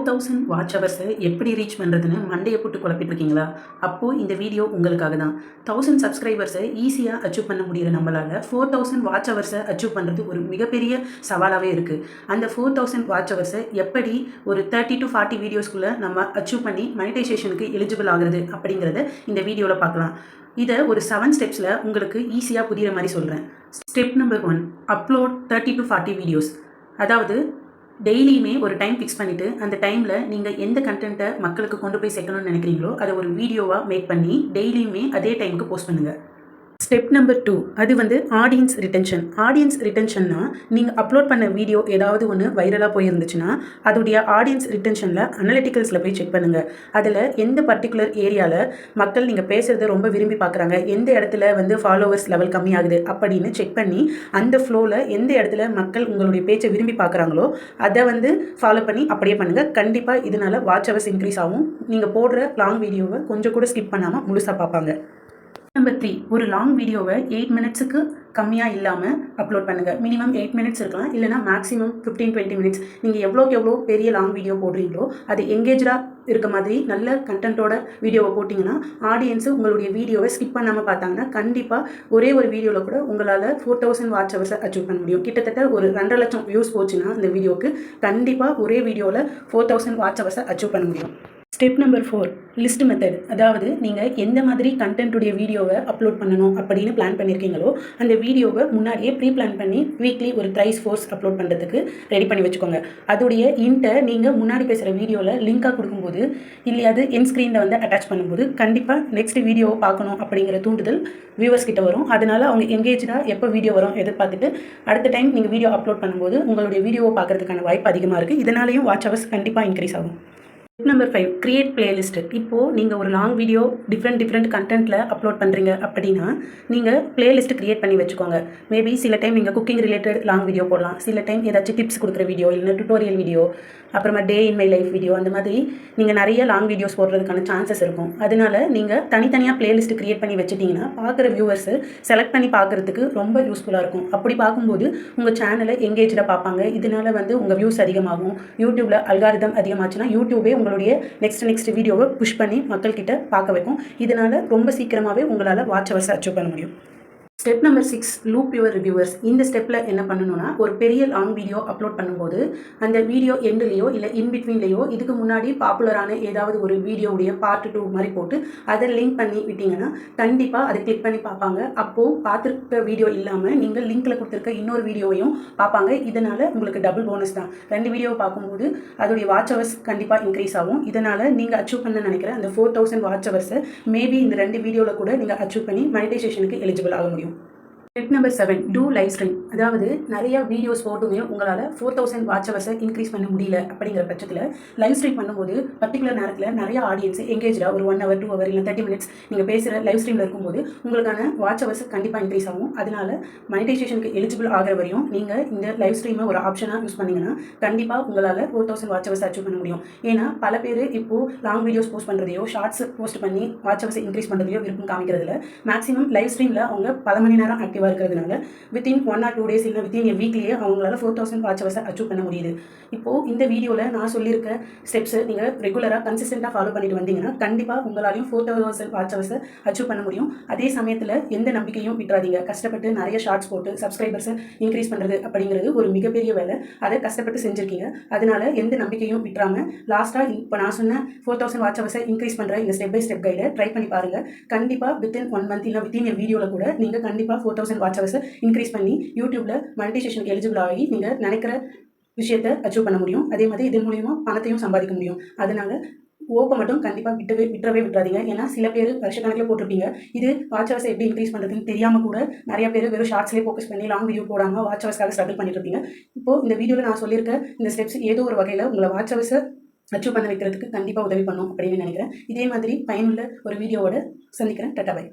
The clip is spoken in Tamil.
4000 வாட்ச் ஹவர்ஸை எப்படி ரீச் பண்ணுறதுன்னு மண்டையை போட்டு குழப்பிட்டு இருக்கீங்களா? அப்போது இந்த வீடியோ உங்களுக்காக தான். 1000 சப்ஸ்கிரைபர்ஸை ஈஸியாக அச்சீவ் பண்ண முடிகிற நம்மளால் 4000 வாட்ச் ஹவர்ஸை அச்சீவ் பண்ணுறது ஒரு மிகப்பெரிய சவாலாகவே இருக்குது. அந்த 4000 வாட்ச் ஹவர்ஸை எப்படி ஒரு 30 to 40 வீடியோஸ்குள்ளே நம்ம அச்சீவ் பண்ணி மானிட்டைசேஷனுக்கு எலிஜிபிள் ஆகிறது அப்படிங்கிறத இந்த வீடியோவில் பார்க்கலாம். இதை ஒரு 7 ஸ்டெப்ஸில் உங்களுக்கு ஈஸியாக புரிகிற மாதிரி சொல்கிறேன். Step number 1, upload 30 to 40 videos. அதாவது டெய்லியுமே ஒரு டைம் ஃபிக்ஸ் பண்ணிவிட்டு அந்த டைமில் நீங்கள் எந்த கண்டென்ட்டை மக்களுக்கு கொண்டு போய் சேர்க்கணும்னு நினைக்கிறீங்களோ அதை ஒரு வீடியோவாக மேக் பண்ணி டெய்லியுமே அதே டைமுக்கு போஸ்ட் பண்ணுங்கள். ஸ்டெப் நம்பர் 2, அது ஆடியன்ஸ் ரிட்டென்ஷன். ஆடியன்ஸ் ரிட்டென்ஷன்னா நீங்கள் அப்லோட் பண்ண வீடியோ ஏதாவது ஒன்று வைரலாக போயிருந்துச்சுன்னா அதோடைய ஆடியன்ஸ் ரிட்டென்ஷனில் அனலிட்டிக்கல்ஸில் போய் செக் பண்ணுங்கள். அதில் எந்த பர்டிகுலர் ஏரியாவில் மக்கள் நீங்கள் பேசுகிறத ரொம்ப விரும்பி பார்க்குறாங்க, எந்த இடத்துல ஃபாலோவர்ஸ் லெவல் கம்மியாகுது அப்படின்னு செக் பண்ணி அந்த ஃப்ளோவில் எந்த இடத்துல மக்கள் உங்களுடைய பேச்சை விரும்பி பார்க்குறாங்களோ அதை ஃபாலோ பண்ணி அப்படியே பண்ணுங்கள். கண்டிப்பாக இதனால் வாட்ச் ஹவர்ஸ் இன்க்ரீஸ் ஆகும். நீங்கள் போடுற லாங் வீடியோவை கொஞ்சம் கூட ஸ்கிப் பண்ணாமல் முழுசாக பார்ப்பாங்க. நம்பர் 3, ஒரு லாங் வீடியோவை 8 மினிட்ஸுக்கு கம்மியாக இல்லாமல் அப்லோட் பண்ணுங்கள். மினிமம் 8 மினிட்ஸ் இருக்கலாம், இல்லைனா மேக்ஸிமம் 15-20 மினிட்ஸ். நீங்கள் எவ்வளோக்கு எவ்வளோ பெரிய லாங் வீடியோ போடுறீங்களோ அது எங்கேஜாக இருக்க மாதிரி நல்ல கண்டென்ட்டோட வீடியோவை போட்டிங்கன்னா ஆடியன்ஸு உங்களுடைய வீடியோவை ஸ்கிப் பண்ணாமல் பார்த்தாங்கன்னா கண்டிப்பாக ஒரே ஒரு வீடியோவில் கூட உங்களால் 4000 வாட்ச் ஹவர்ஸை அச்சீவ் பண்ண முடியும். கிட்டத்தட்ட ஒரு 2.5 லட்சம் வியூஸ் போச்சுன்னா இந்த வீடியோவுக்கு கண்டிப்பாக ஒரே வீடியோவில் 4000 வாட்ச் ஹவர்ஸை அச்சீவ் பண்ண முடியும். Step number 4, list method. அதாவது நீங்கள் எந்த மாதிரி கண்டென்ட்டுடைய வீடியோவை அப்லோட் பண்ணணும் அப்படின்னு பிளான் பண்ணியிருக்கீங்களோ அந்த வீடியோவை முன்னாடியே ப்ரீ பிளான் பண்ணி வீக்லி ஒரு 3-4 அப்லோட் பண்ணுறதுக்கு ரெடி பண்ணி வச்சுக்கோங்க. அதோடைய இன்ட்டை நீங்கள் முன்னாடி பேசுகிற வீடியோவில் லிங்காக கொடுக்கும்போது இல்லையாது என் ஸ்க்ரீனில் அட்டாச் பண்ணும்போது கண்டிப்பாக நெக்ஸ்ட் வீடியோவை பார்க்கணும் அப்படிங்கிற தூண்டுதல் வியூவர்ஸ் கிட்ட வரும். அதனால் அவங்க எங்கேஜாக எப்போ வீடியோ வரும் எதிர்பார்த்துட்டு அடுத்த டைம் நீங்கள் வீடியோ அப்லோட் பண்ணும்போது உங்களுடைய வீடியோவை பார்க்குறதுக்கான வாய்ப்பு அதிகமாக இருக்குது. இதனாலையும் வாட்ச் ஹவர்ஸ் கண்டிப்பாக இன்க்ரீஸ் ஆகும். Step number 5, create playlist. இப்போது நீங்கள் ஒரு லாங் வீடியோ டிஃப்ரெண்ட் கண்டென்ட்டில் அப்லோட் பண்ணுறீங்க அப்படின்னா நீங்கள் பிளேலிஸ்ட் கிரியேட் பண்ணி வச்சுக்கோங்க. மேபி சில டைம் நீங்கள் குக்கிங் ரிலேட்டட் லாங் வீடியோ போடலாம், சில டைம் ஏதாச்சும் டிப்ஸ் கொடுக்குற வீடியோ, இல்லைன்னா டுட்டோரியல் வீடியோ, அப்புறமா டே இன் மை லைஃப் வீடியோ, அந்த மாதிரி நீங்கள் நிறைய லாங் வீடியோஸ் போடுறதுக்கான சான்சஸ் இருக்கும். அதனால நீங்கள் தனித்தனியாக பிளேலிஸ்ட் கிரியேட் பண்ணி வச்சுட்டிங்கன்னா பார்க்குற வியூவர்ஸு செலக்ட் பண்ணி பார்க்குறதுக்கு ரொம்ப யூஸ்ஃபுல்லாக இருக்கும். அப்படி பார்க்கும்போது உங்கள் சேனலை எங்கேஜாக பார்ப்பாங்க. இதனால் உங்கள் வியூஸ் அதிகமாகும். யூடியூப்பில் அல்காரிதம் அதிகமாச்சுன்னா யூடியூபே உங்களுடைய நெக்ஸ்ட் வீடியோவை புஷ் பண்ணி மக்கள்கிட்ட பார்க்க வைக்கும். இதனால் ரொம்ப சீக்கிரமாகவே உங்களால் வாட்ச் ஹவர்ஸை அச்சீவ் பண்ண முடியும். Step number 6, loop your reviewers. இந்த ஸ்டெப்பில் என்ன பண்ணணும்னா ஒரு பெரிய லாங் வீடியோ அப்லோட் பண்ணும்போது அந்த வீடியோ எண்டுலேயோ இல்லை இன்பிட்வீன்லேயோ இதுக்கு முன்னாடி பாப்புலரான ஏதாவது ஒரு வீடியோவுடைய பார்ட் 2 மாதிரி போட்டு அதை லிங்க் பண்ணி விட்டிங்கன்னா கண்டிப்பாக அதை கிளிக் பண்ணி பார்ப்பாங்க. அப்போது பார்த்துருக்க வீடியோ இல்லாமல் நீங்கள் லிங்க்கில் கொடுத்துருக்க இன்னொரு வீடியோவையும் பார்ப்பாங்க. இதனால் உங்களுக்கு டபுள் போனஸ் தான். 2 வீடியோவை பார்க்கும்போது அதோடைய வாட்ச் ஹவர்ஸ் கண்டிப்பாக இன்க்ரீஸ் ஆகும். இதனால் நீங்கள் அச்சீவ் பண்ண நினைக்கிற அந்த 4000 வாட்ச் ஹவர்ஸை மேபி இந்த 2 வீடியோவில் கூட நீங்கள் அச்சீவ் பண்ணி மானிட்டைசேஷனுக்கு எலிஜிபிள் ஆக முடியும். Step number 7, do live stream. அதாவது நிறைய வீடியோஸ் போட்டுமே உங்களால் 4000 வாட்ச் ஹவர்ஸை இன்க்ரீஸ் பண்ண முடியல அப்படிங்கிற பட்சத்தில் லைவ் ஸ்ட்ரீம் பண்ணும்போது பர்டிகுலர் நேரத்தில் நிறைய ஆடியன்ஸ் எங்கேஜாக ஒரு 1 hour 2 hour இல்லை 30 minutes நீங்கள் பேசுகிற லைவ் ஸ்ட்ரீமில் இருக்கும்போது உங்களுக்கான வாட்ச் ஹவர்ஸ் கண்டிப்பாக இன்க்ரீஸ் ஆகும். அதனால் மானிட்டைசேஷனுக்கு எலிஜிபிள் ஆகிற வரையும் நீங்கள் இந்த லைவ் ஸ்ட்ரீமை ஒரு ஆப்ஷனாக யூஸ் பண்ணிங்கன்னா கண்டிப்பாக உங்களால் 4000 வாட்ச் ஹவர்ஸ் அச்சீவ் பண்ண முடியும். ஏன்னா பல பேர் இப்போது லாங் வீடியோஸ் போஸ்ட் பண்ணுறதையோ ஷார்ட்ஸ் போஸ்ட் பண்ணி வாட்ச் ஹவர்ஸ் இன்க்ரீஸ் பண்ணுறதையோ விருப்பம் காமிக்கிறதுல மேக்ஸிமம் லைவ் ஸ்ட்ரீமில் அவங்க 10 மணி நேரம் ஆக்டிவாக இருக்கிறதுனால வித்தின் 1 or 2 days இல்லை வித்தின் a வீக்லேயே அவங்களால 4000 வாட்ச் ஹவர்ஸை அச்சீவ் பண்ண முடியுது. இப்போது இந்த வீடியோவில் நான் சொல்லியிருக்க ஸ்டெப்ஸை நீங்கள் ரெகுலராக கன்சிஸ்டண்ட்டாக ஃபாலோ பண்ணிட்டு வந்தீங்கன்னா கண்டிப்பாக உங்களாலையும் 4000 வாட்ச் ஹவர்ஸை அச்சீவ் பண்ண முடியும். அதே சமயத்தில் எந்த நம்பிக்கையும் விட்டுறாதீங்க. கஷ்டப்பட்டு நிறைய ஷார்ட்ஸ் போட்டு சப்ஸ்கிரைபர்ஸை இன்க்ரீஸ் பண்ணுறது அப்படிங்கிறது ஒரு மிகப்பெரிய வேலை. அதை கஷ்டப்பட்டு செஞ்சுருக்கீங்க. அதனால எந்த நம்பிக்கையும் விட்டுறாமல் லாஸ்ட்டாக இப்போ நான் சொன்ன 4000 வாட்ச் ஹவர்ஸை இன்க்ரீஸ் பண்ணுற இந்த ஸ்டெப் பை ஸ்டெப் கைடை ட்ரை பண்ணி பாருங்கள். கண்டிப்பாக வித்தின் 1 month இல்லை வித்தின் a வீடியோவில் கூட நீங்கள் கண்டிப்பாக 4000 வாட்ச் ஹவர்ஸை இன்க்ரீஸ் பண்ணி யூடியூப்பில் மானிட்டைசேஷனுக்கு எலிஜிபிள் ஆகி நீங்கள் நினைக்கிற விஷயத்தை அச்சீவ் பண்ண முடியும். அதே மாதிரி இதன் மூலிமா பணத்தையும் சம்பாதிக்க முடியும். அதனால் ஓப்பை மட்டும் கண்டிப்பாக விட்டுறவே விட்டுறாதீங்க. ஏன்னா சில பேர் வருஷக்கணக்கில் போட்டிருப்பீங்க. இது வாட்ச் ஹவர்ஸை எப்படி இன்க்ரீஸ் பண்ணுறதுன்னு தெரியாமல் கூட நிறைய பேர் வெறும் ஷார்ட்ஸ்லேயே ஃபோக்கஸ் பண்ணி லாங் வீடியோ போடாமல் வாட்ச் ஹவர்ஸ்க்காக ஸ்ட்ரகிள் பண்ணிட்டு இருப்பீங்க. இப்போது இந்த வீடியோவில் நான் சொல்லியிருக்க இந்த ஸ்டெப்ஸ் ஏதோ ஒரு வகையில் உங்களை வாட்ச் ஹவர்ஸை அச்சீவ் பண்ண வைக்கிறதுக்கு கண்டிப்பாக உதவி பண்ணும் அப்படின்னு நினைக்கிறேன். இதே மாதிரி பயனுள்ள ஒரு வீடியோவோட சந்திக்கிறேன். Tata bye.